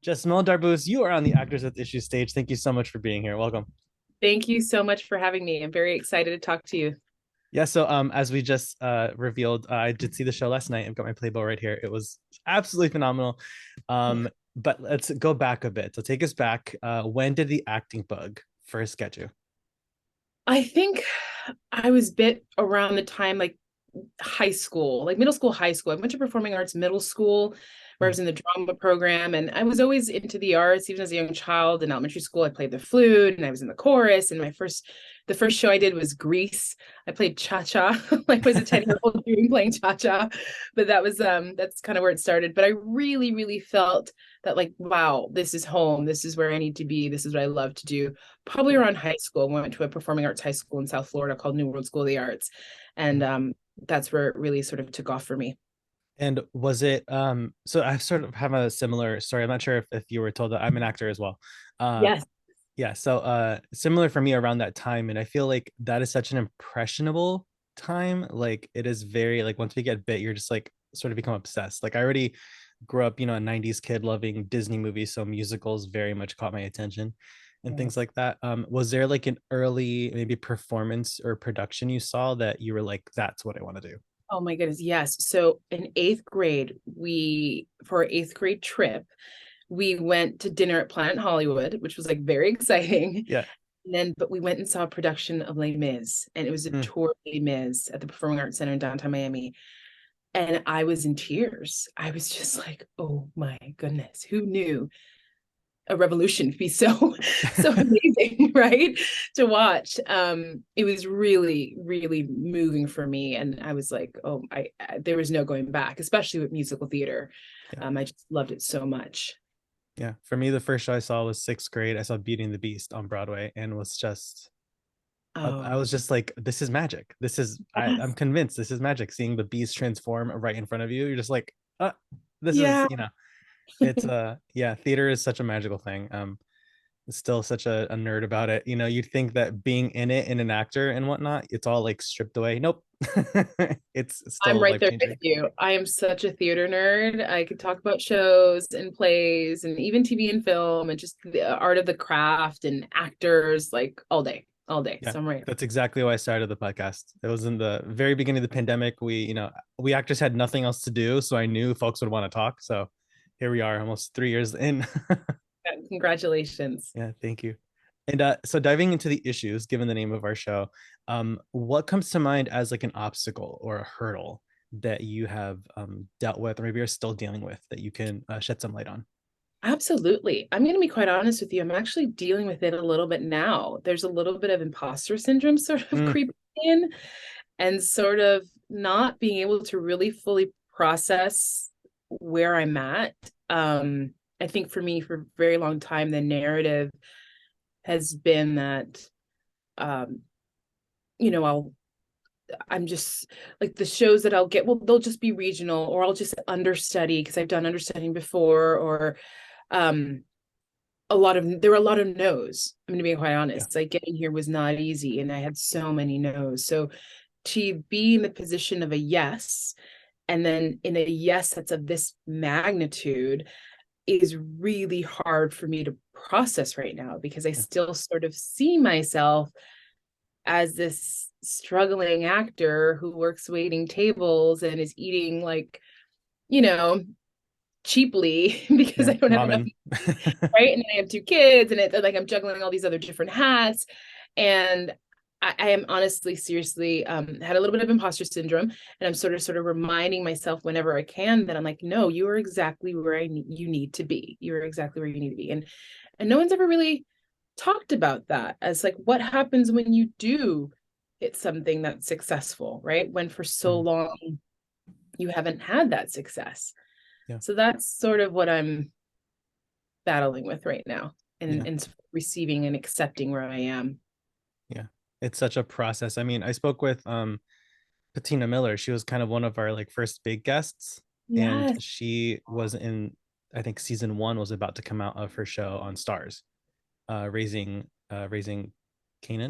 Jesmille Darbouze, you are on the Actors with Issues stage. Thank you so much for being here. Welcome. Thank you so much for having me. I'm very excited to talk to you. Yeah, so as we just revealed, I did see the show last night. I've got my playbill right here. It was absolutely phenomenal. But let's go back a bit. So take us back. When did the acting bug first get you? I think I was bit around the time like high school, like middle school, high school. I went to performing arts middle school where I Mm. was in the drama program, and I was always into the arts even as a young child. In elementary school I played the flute and I was in the chorus, and the first show I did was Grease. I played cha-cha. Like I was a 10-year-old doing playing cha-cha. But that's kind of where it started. But I really felt that like, wow, this is home. This is where I need to be. This is what I love to do. Probably around high school. I went to a performing arts high school in South Florida called New World School of the Arts. And that's where it really sort of took off for me. And was it so I sort of have a similar story. I'm not sure if you were told that I'm an actor as well. Uh Yes. yeah, so similar for me around that time, and I feel like that is such an impressionable time. Like it is very like once we get bit, you're just like sort of become obsessed. Like I already grew up, a 90s kid loving Disney movies, so musicals very much caught my attention and things Yes. like that. Was there like an early maybe performance or production you saw that you were like, that's what I want to do? Oh my goodness. Yes. So in eighth grade, for our eighth grade trip, we went to dinner at Planet Hollywood, which was like very exciting. Yeah. But we went and saw a production of Les Mis, and it was a Mm. tour of Les Mis at the Performing Arts Center in downtown Miami. And I was in tears. I was just like, oh my goodness, who knew a revolution could be so amazing, right? To watch. It was really moving for me. And I was like, oh, there was no going back, especially with musical theater. Yeah. I just loved it so much. Yeah. For me, the first show I saw was sixth grade. I saw Beauty and the Beast on Broadway and was just I Oh, was just like, this is magic. I'm yes. convinced this is magic. Seeing the bees transform right in front of you, you're just like, this is, Yeah. it's yeah, theater is such a magical thing. Still such a nerd about it. You'd think that being in it and an actor and whatnot, it's all like stripped away. Nope. It's I'm still right life there with changing. you. I am such a theater nerd. I could talk about shows and plays and even TV and film and just the art of the craft and actors like all day, all day. Yeah, So I'm right. that's exactly why I started the podcast. It was in the very beginning of the pandemic. We actors had nothing else to do, so I knew folks would want to talk. So here we are, almost 3 years in. Congratulations. Yeah, thank you. And so diving into the issues, given the name of our show, what comes to mind as like an obstacle or a hurdle that you have dealt with, or maybe you're still dealing with, that you can shed some light on? Absolutely. I'm going to be quite honest with you. I'm actually dealing with it a little bit now. There's a little bit of imposter syndrome sort of Mm, creeping in and sort of not being able to really fully process where I'm at. I think for me, for a very long time, the narrative has been that, um, I'm just like the shows that I'll get, well, they'll just be regional, or I'll just understudy because I've done understudying before, or um, there were a lot of no's. I'm going to be quite yeah. honest. Like getting here was not easy, and I had so many no's. So to be in the position of a yes, and then in a yes that's of this magnitude, is really hard for me to process right now because I Yeah. still sort of see myself as this struggling actor who works waiting tables and is eating like, you know, cheaply because Yeah. I don't have enough Ramen. money, right? And then I have two kids, and it's like I'm juggling all these other different hats. And I am honestly, seriously, had a little bit of imposter syndrome, and I'm sort of reminding myself whenever I can that I'm like, no, you are exactly where you need to be. You are exactly where you need to be, and no one's ever really talked about that as like what happens when you do hit something that's successful, right? When for so Mhm. long you haven't had that success. Yeah. So that's sort of what I'm battling with right now, Yeah. and receiving and accepting where I am. Yeah. It's such a process. I mean, I spoke with Patina Miller. She was kind of one of our like first big guests, and Yes. she was in, I think season one was about to come out of her show on Stars, raising Canaan.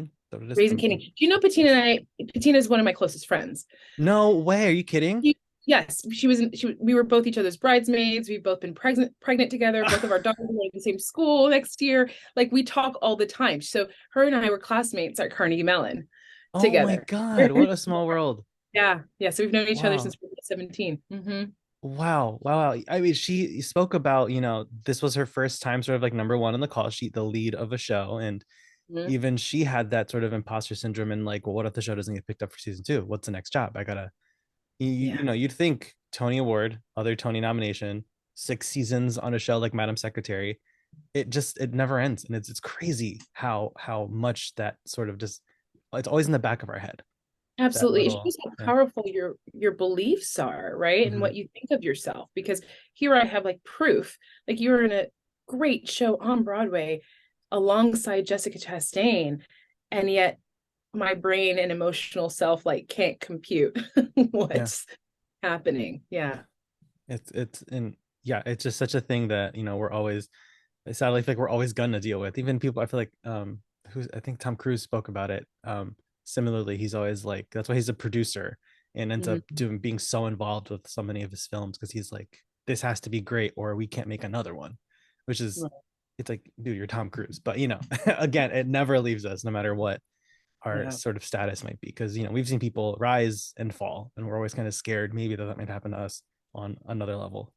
Is that what it is? Raising Canaan. Do you know Patina Yes. and I? Patina is one of my closest friends. No way. Are you kidding? Yes, we were both each other's bridesmaids. We've both been pregnant together. Both of our daughters are going to the same school next year. Like we talk all the time. So her and I were classmates at Carnegie Mellon Oh my together. God, what a small world. Yeah. Yeah. So we've known each other Wow. since we were 17. Wow. Wow. Wow. I mean, she spoke about, this was her first time sort of like number one on the call sheet, the lead of a show. And Hmm. even she had that sort of imposter syndrome and like, well, what if the show doesn't get picked up for season two? What's the next job? I gotta, Yeah. you'd think Tony Award, other Tony nomination, 6 seasons on a show like Madam Secretary. It never ends. And it's crazy how much that sort of just, it's always in the back of our head. That Absolutely. It little, shows how yeah. powerful your beliefs are, right? And Mhm. what you think of yourself. Because here I have like proof. Like you were in a great show on Broadway alongside Jessica Chastain, and yet my brain and emotional self like can't compute Yeah. what's happening. Yeah. Yeah. It's and yeah, it's just such a thing that we're always, sadly, I feel like we're always gonna deal with. Even people, I feel like who's I think Tom Cruise spoke about it. Similarly, he's always like, that's why he's a producer and ends up Mhm. being so involved with so many of his films, because he's like, this has to be great or we can't make another one, which is, Right. it's like, dude, you're Tom Cruise. But again, it never leaves us, no matter what our Yeah. sort of status might be, because we've seen people rise and fall and we're always kind of scared maybe that might happen to us on another level.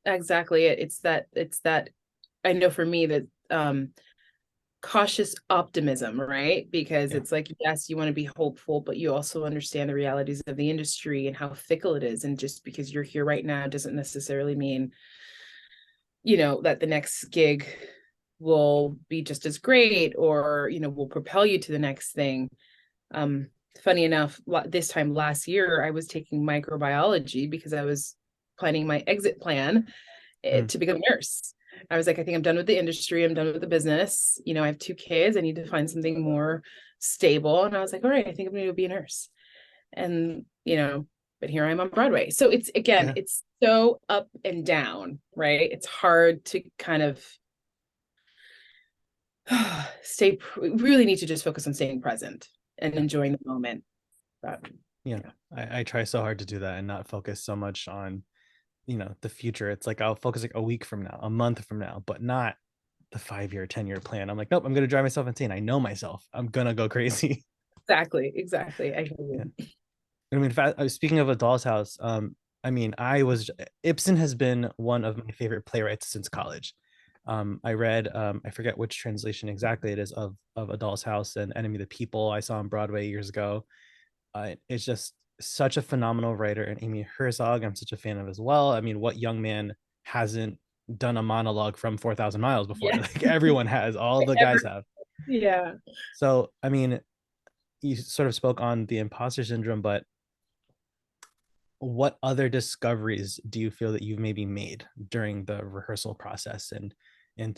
Exactly. It's that I know for me that cautious optimism, right? Because Yeah. it's like, yes, you want to be hopeful, but you also understand the realities of the industry and how fickle it is. And just because you're here right now doesn't necessarily mean, that the next gig will be just as great or, will propel you to the next thing. Um, Funny enough, this time last year, I was taking microbiology because I was planning my exit plan Mm. to become a nurse. I was like, I think I'm done with the industry. I'm done with the business. I have 2 kids. I need to find something more stable. And I was like, all right, I think I'm going to be a nurse. And, but here I am on Broadway. So it's, again, Yeah. it's so up and down, right? It's hard to kind of really need to just focus on staying present and Yeah. enjoying the moment. But Yeah. yeah, I try so hard to do that and not focus so much on the future. It's like I'll focus like a week from now, a month from now, but not the 5 year, 10 year plan. I'm like, nope, I'm gonna drive myself insane. I know myself. I'm gonna go crazy. exactly. Exactly. I hear Yeah. you. I mean, speaking of A Doll's House, I mean, Ibsen has been one of my favorite playwrights since college. I read, I forget which translation exactly it is of A Doll's House and Enemy of the People. I saw on Broadway years ago. It's just such a phenomenal writer, and Amy Herzog, I'm such a fan of as well. I mean, what young man hasn't done a monologue from 4,000 miles before? Yeah. Like everyone has, all the guys Ever. have. Yeah. So, I mean, you sort of spoke on the imposter syndrome, but what other discoveries do you feel that you've maybe made during the rehearsal process and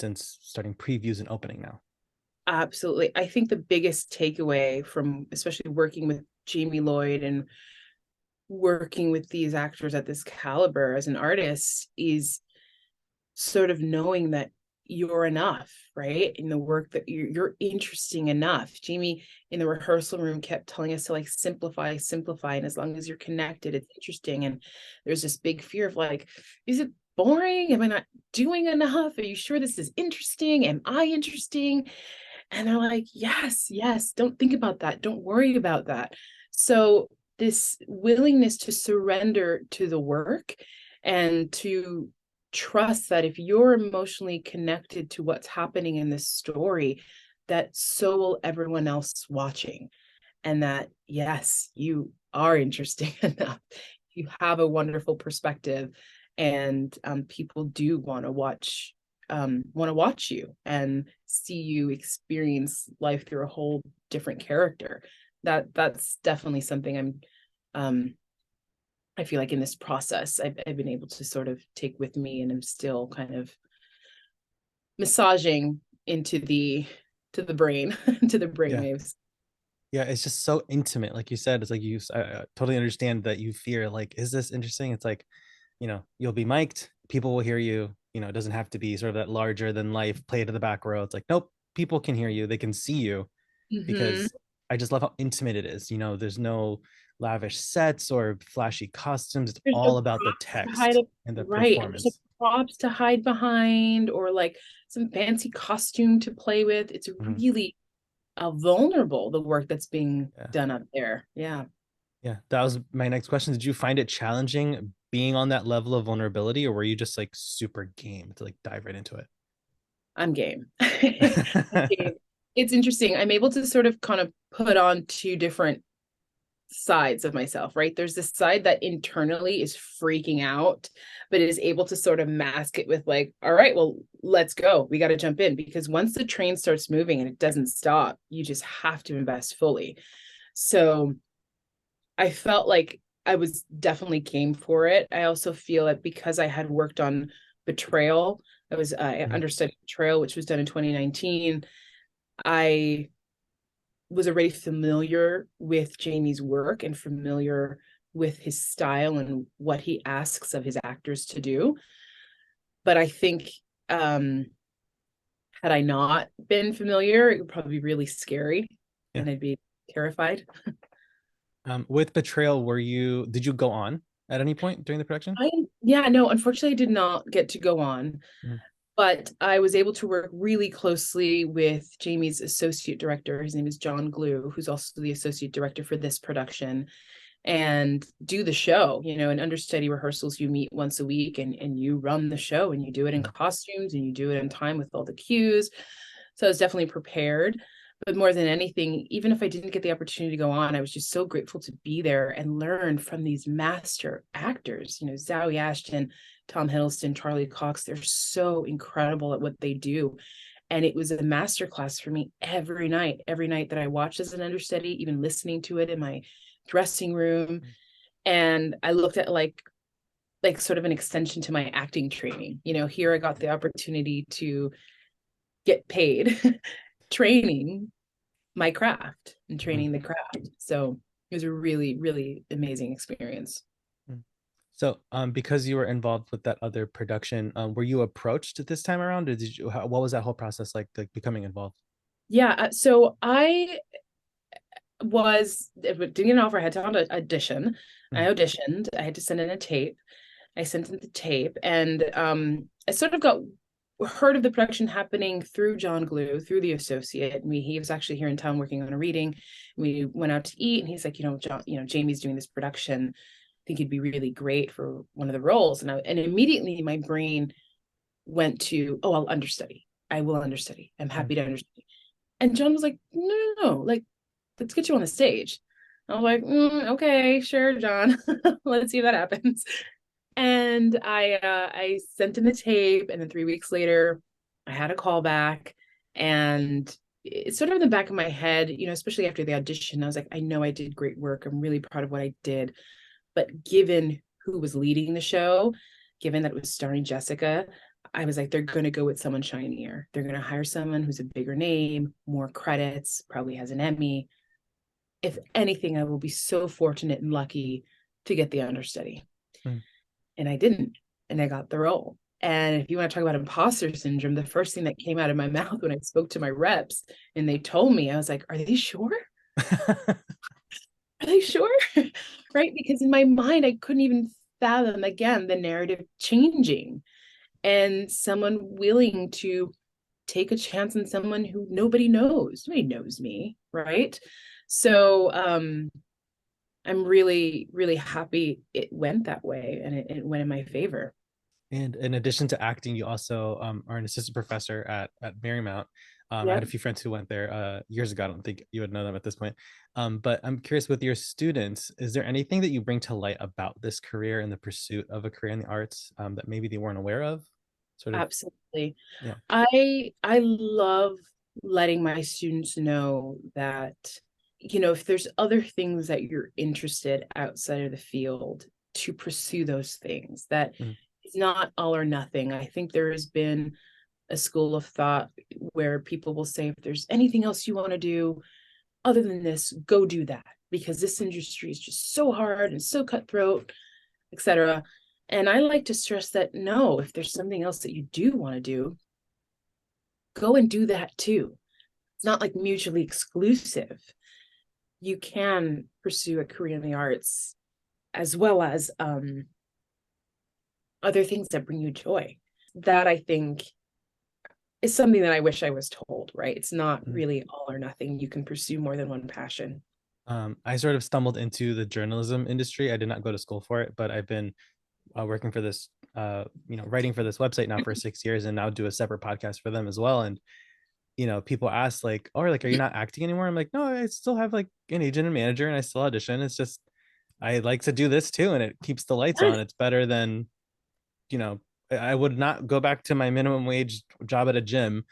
since starting previews and opening now? Absolutely. I think the biggest takeaway from especially working with Jamie Lloyd and working with these actors at this caliber as an artist is sort of knowing that you're enough, right? In the work that you're interesting enough. Jamie in the rehearsal room kept telling us to like simplify, simplify. And as long as you're connected, it's interesting. And there's this big fear of like, is it boring? Am I not doing enough? Are you sure this is interesting? Am I interesting? And they're like, yes, yes, don't think about that. Don't worry about that. So, this willingness to surrender to the work and to trust that if you're emotionally connected to what's happening in this story, that so will everyone else watching. And that, yes, you are interesting enough. You have a wonderful perspective, and people do want to watch you and see you experience life through a whole different character. That's definitely something um I feel like in this process I've been able to sort of take with me, and I'm still kind of massaging into the brain to the brain Yeah. waves. Yeah, it's just so intimate. Like you said, it's like I totally understand that you fear, like, is this interesting? It's like, you'll be mic'd, people will hear you. It doesn't have to be sort of that larger than life play to the back row. It's like, nope, people can hear you, they can see you, Mm-hmm. because I just love how intimate it is. There's no lavish sets or flashy costumes. It's There's no all about the props to hide text it, and the right? And there's no performance. props to hide behind, or like some fancy costume to play with. It's Mhm. really vulnerable, the work that's being Yeah. done up there. Yeah, Yeah. That was my next question. Did you find it challenging being on that level of vulnerability, or were you just like super game to like dive right into I'm game. I'm it? game. It's interesting. I'm able to sort of kind of put on two different sides of myself, right? There's this side that internally is freaking out, but is able to sort of mask it with like, all right, well, let's go. We got to jump in, because once the train starts moving and it doesn't stop, you just have to invest fully. So I felt like I was definitely game for it. I also feel that because I had worked on Betrayal, I Mhm. understudied Betrayal, which was done in 2019. I was already familiar with Jamie's work and familiar with his style and what he asks of his actors to do. But I think um, had I not been familiar, it would probably be really scary Yeah. and I'd be terrified. With Betrayal, did you go on at any point during the production? Yeah, no, unfortunately, I did not get to go on, Mhm. but I was able to work really closely with Jamie's associate director. His name is John Glue, who's also the associate director for this production, and do the show. In understudy rehearsals, you meet once a week, and you run the show, and you do it in Mhm. costumes, and you do it in time with all the cues. So I was definitely prepared. But more than anything, even if I didn't get the opportunity to go on, I was just so grateful to be there and learn from these master actors. Zoe Ashton, Tom Hiddleston, Charlie Cox. They're so incredible at what they do. And it was a masterclass for me every night that I watched as an understudy, even listening to it in my dressing room. And I looked at like sort of an extension to my acting training. Here I got the opportunity to get paid training my craft and Mhm. training the craft. So it was a really, really amazing experience. Mhm. So, because you were involved with that other production, were you approached this time around, or what was that whole process like becoming involved? Yeah. So I didn't get an offer. I had to audition. I Mhm. auditioned. I had to send in a tape. I sent in the tape, and I sort of got heard of the production happening through John Glue, through the associate. He was actually here in town working on a reading. We went out to eat, and he's like, John, Jamie's doing this production. I think he'd be really great for one of the roles. And immediately my brain went to, oh, I'll understudy. I will understudy. I'm Mhm. happy to understudy. And John was like, no, no, no, like, let's get you on the stage. I was like, okay, sure, John. Let's see if that happens. And I sent in the tape, and then 3 weeks later, I had a call back, and it's sort of in the back of my head, especially after the audition. I was like, I know I did great work. I'm really proud of what I did, but given who was leading the show, given that it was starring Jessica, I was like, they're going to go with someone shinier. They're going to hire someone who's a bigger name, more credits, probably has an Emmy. If anything, I will be so fortunate and lucky to get the understudy. Mhm. And I didn't. And I got the role. And if you want to talk about imposter syndrome, the first thing that came out of my mouth when I spoke to my reps and they told me, I was like, are they sure? Are they sure? Right? Because in my mind, I couldn't even fathom again the narrative changing and someone willing to take a chance on someone who nobody knows. Nobody knows me, right? So I'm really, really happy it went that way and it went in my favor. And in addition to acting, you also are an assistant professor at Marymount. I had Yep. a few friends who went there years ago. I don't think you would know them at this point. But I'm curious, with your students, is there anything that you bring to light about this career and the pursuit of a career in the arts that maybe they weren't aware of? Sort of, Absolutely. yeah. I love letting my students know that, if there's other things that you're interested outside of the field, to pursue those things, that Mm. it's not all or nothing. I think there has been a school of thought where people will say, if there's anything else you want to do other than this, go do that, because this industry is just so hard and so cutthroat, etc. And I like to stress that no, if there's something else that you do want to do, go and do that too. It's not like mutually exclusive. you can pursue a career in the arts as well as other things that bring you joy. That I think is something that I wish I was told, right? It's not Mhm. really all or nothing. You can pursue more than one passion. I sort of stumbled into the journalism industry. I did not go to school for it, but I've been working for this, writing for this website now for 6 years, and now do a separate podcast for them as well. And people ask like, "Oh, like, are you not acting anymore?" I'm like, "No, I still have like an agent and manager, and I still audition. It's just I like to do this too, and it keeps the lights on. It's better than you know." I would not go back to my minimum wage job at a gym.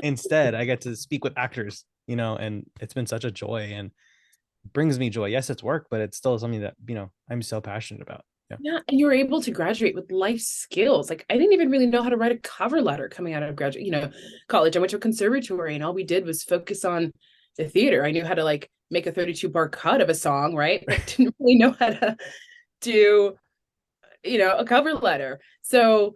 Instead, I get to speak with actors, and it's been such a joy and brings me joy. Yes, it's work, but it's still something that I'm so passionate about. Yeah. Yeah, and you're able to graduate with life skills. Like I didn't even really know how to write a cover letter coming out of college. I went to a conservatory and all we did was focus on the theater. I knew how to like make a 32 bar cut of a song, right? But I didn't really know how to do, a cover letter. So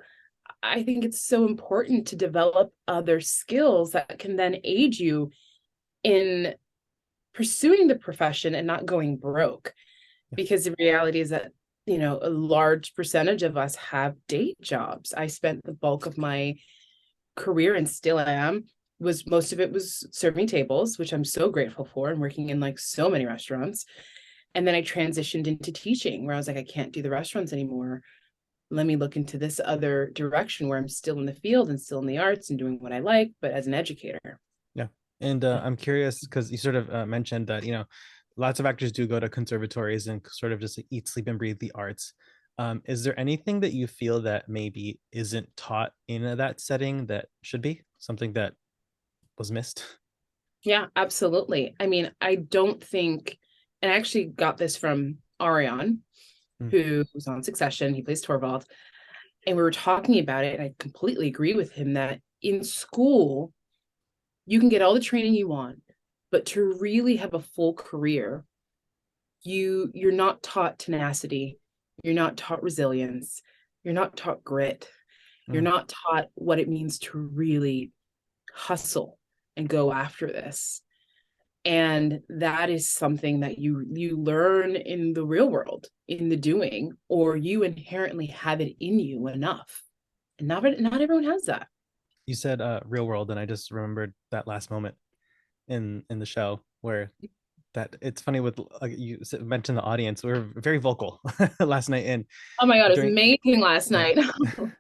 I think it's so important to develop other skills that can then aid you in pursuing the profession and not going broke. Yeah. Because the reality is that a large percentage of us have day jobs. I spent the bulk of my career, and still am, was most of it was serving tables, which I'm so grateful for, and working in like so many restaurants. And then I transitioned into teaching, where I was like, I can't do the restaurants anymore. Let me look into this other direction where I'm still in the field and still in the arts and doing what I like, but as an educator. Yeah. And I'm curious because you sort of mentioned that, lots of actors do go to conservatories and sort of just like, eat, sleep, and breathe the arts. Is there anything that you feel that maybe isn't taught in that setting that should be something that was missed? Yeah, absolutely. I mean, I don't think, and I actually got this from Ariane, Mm. who was on Succession. He plays Torvald. And we were talking about it. And I completely agree with him that in school, you can get all the training you want, but to really have a full career, you're not taught tenacity, you're not taught resilience, you're not taught grit, you're Mm. not taught what it means to really hustle and go after this. And that is something that you learn in the real world, in the doing, or you inherently have it in you enough. And not everyone has that. You said real world, and I just remembered that last moment in the show where that it's funny with you mentioned the audience. We were very vocal last night, and Oh my God, it was during amazing last yeah night.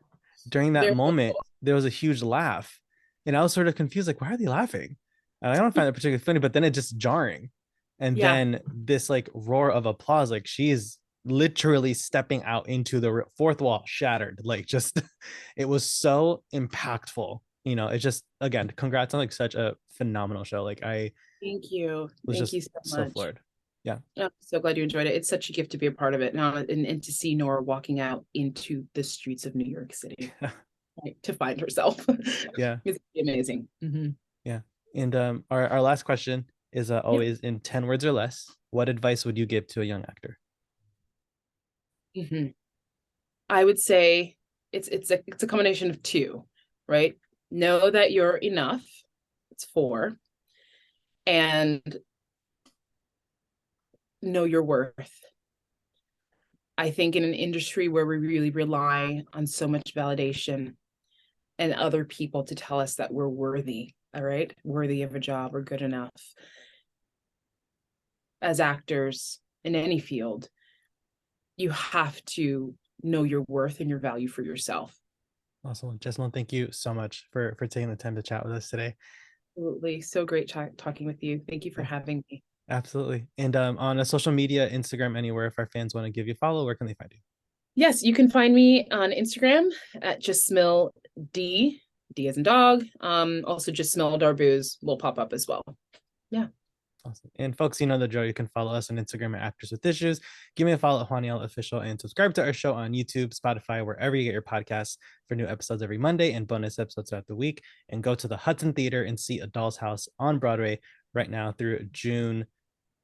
during that Very moment, cool. there was a huge laugh. And I was sort of confused, like, why are they laughing? And I don't find it particularly funny, but then it's just jarring. And Yeah, then this like roar of applause, like she's literally stepping out into the fourth wall, shattered. Like, just it was so impactful. It's just, again, congrats on like such a phenomenal show. Like, I thank you. was Thank just you so so much. floored. Yeah. I'm so glad you enjoyed it. It's such a gift to be a part of it now, and to see Nora walking out into the streets of New York City, right, to find herself. Yeah. It's amazing. Yeah. And our last question is Yeah. always in 10 words or less. What advice would you give to a young actor? Mhm. I would say it's a combination of two, right? Know that you're enough. It's four, and know your worth. I think in an industry where we really rely on so much validation and other people to tell us that we're worthy, all right, worthy of a job or good enough, as actors in any field, you have to know your worth and your value for yourself. Awesome. Jesmille, thank you so much for taking the time to chat with us today. Absolutely. So great talking with you. Thank you for Yeah, having me. absolutely. And on a social media, Instagram, anywhere, if our fans want to give you a follow, where can they find you? Yes, you can find me on Instagram at Jesmille D, D as in dog. Also Jesmille Darbouze will pop up as well. Yeah. Awesome. And folks, you know the drill. You can follow us on Instagram at Actors with Issues. Give me a follow at Juaniel Official and subscribe to our show on YouTube, Spotify, wherever you get your podcasts for new episodes every Monday and bonus episodes throughout the week. And go to the Hudson Theatre and see A Doll's House on Broadway right now through June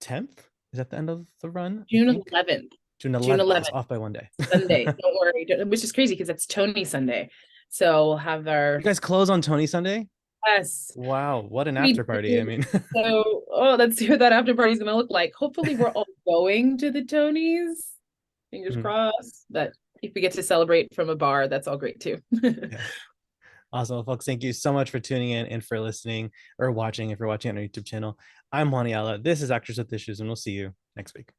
10th. Is that the end of the run? I June think 11th. June June 11th. I was 11th, off by one day. Sunday. Don't worry, which is crazy because that's Tony Sunday. So we'll have You guys close on Tony Sunday? Yes. Wow, what an We after party. I do. mean, So, oh, let's see what that after party is going to look like. Hopefully, we're all going to the Tonys. Fingers mhm, crossed. But if we get to celebrate from a bar, that's all great too. yeah. Awesome. Well, folks, thank you so much for tuning in and for listening or watching if you're watching on our YouTube channel. I'm Juan Ayala. This is Actors with Issues, and we'll see you next week.